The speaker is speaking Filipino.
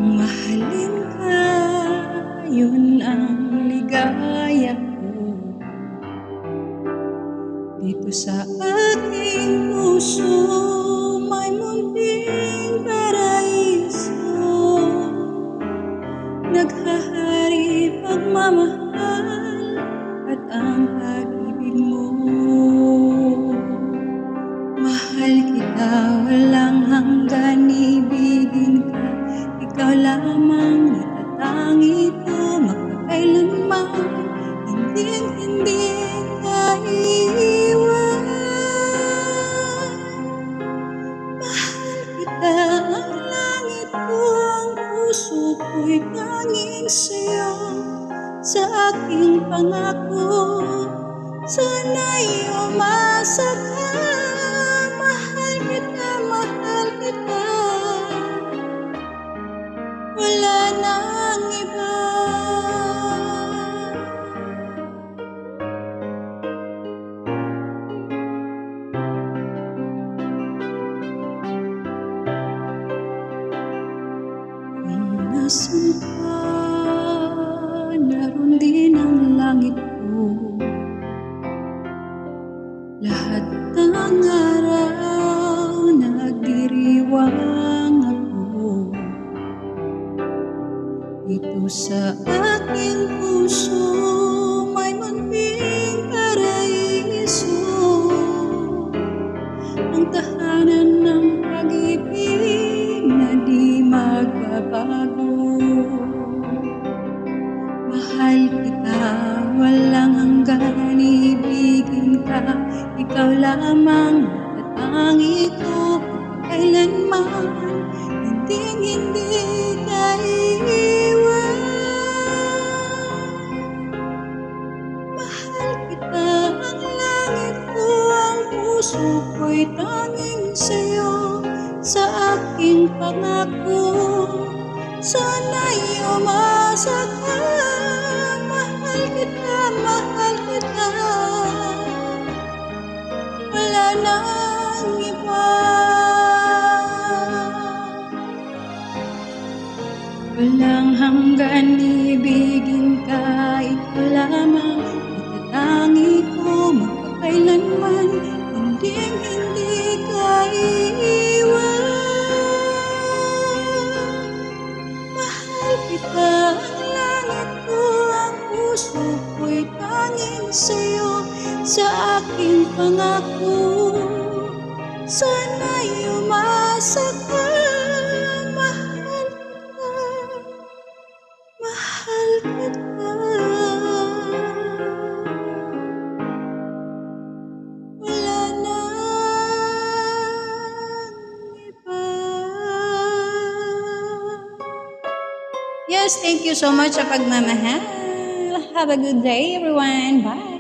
Mahalin ka, yun ang ligaya ko. Dito sa ating puso, may munting paraiso. Naghahari pagmamahal at ang pag-ibig mo. Mahal kita, walang hanggan, ibigin ka. Ikaw lamang natatangi ko, magpakailanman, hindi ka iiwan. Mahal kita, ang langit ko, ang puso ko'y tanging sa'yo. Sa aking pangako, sana'y umasa ka. Mahal kita, wala nang iba. Kung nasan ka, naroon din ang langit ko. Lahat ng araw nagdiriwang ako. Dito sa aking puso, may munting paraiso. Ang tahanan ng pag-ibig na di magbabago. Mahal kita, walang hanggan, ibigin ka. Ikaw lamang natatangi ko, kailanman, hindi ka iiwan. Mahal kita, ang langit ko, ang puso ko'y tanging sa'yo. Sa aking pangako, sana'y umasa ka. Mahal kita, wala nang iba. Walang hanggan, ibigin ka. Ikaw lamang natatangi ko, magpakailanman, hindi ka iiwan. Mahal kita, ang langit ko, ang puso ko'y tanging sa'yo. Sa aking pangako, sana'y umasa ka. Mahal kita, wala nang iba. Yes, thank you so much sa pagmamahal. Have a good day, everyone. Bye.